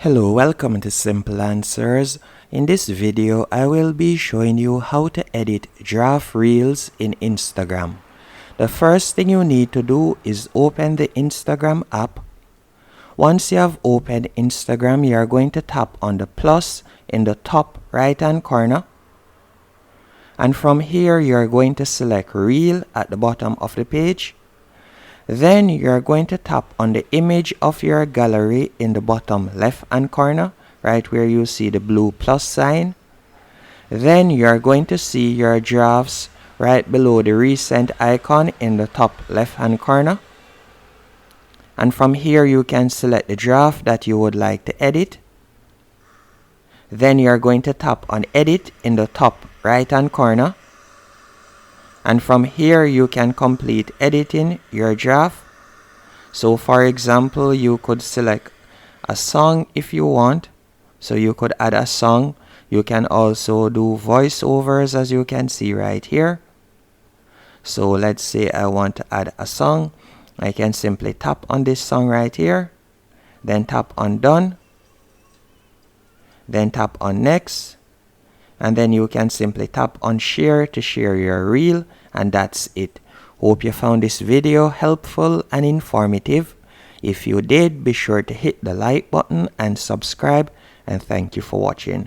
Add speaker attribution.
Speaker 1: Hello, welcome to Simple Answers. In this video, I will be showing you how to edit draft reels in Instagram. The first thing you need to do is open the Instagram app. Once you have opened Instagram, you are going to tap on the plus in the top right hand corner. And from here, you are going to select Reel at the bottom of the page. Then you are going to tap on the image of your gallery in the bottom left hand corner, right where you see the blue plus sign. Then you are going to see your drafts right below the recent icon in the top left hand corner. And from here you can select the draft that you would like to edit. Then you are going to tap on edit in the top right hand corner. And from here you can complete editing your draft. So for example, you could select a song if you want. So you could add a song. You can also do voiceovers, as you can see right here. So let's say I want to add a song. I can simply tap on this song right here. Then tap on done. Then tap on next. And then you can simply tap on share to share your reel, and that's it. Hope you found this video helpful and informative. If you did, be sure to hit the like button and subscribe, and thank you for watching.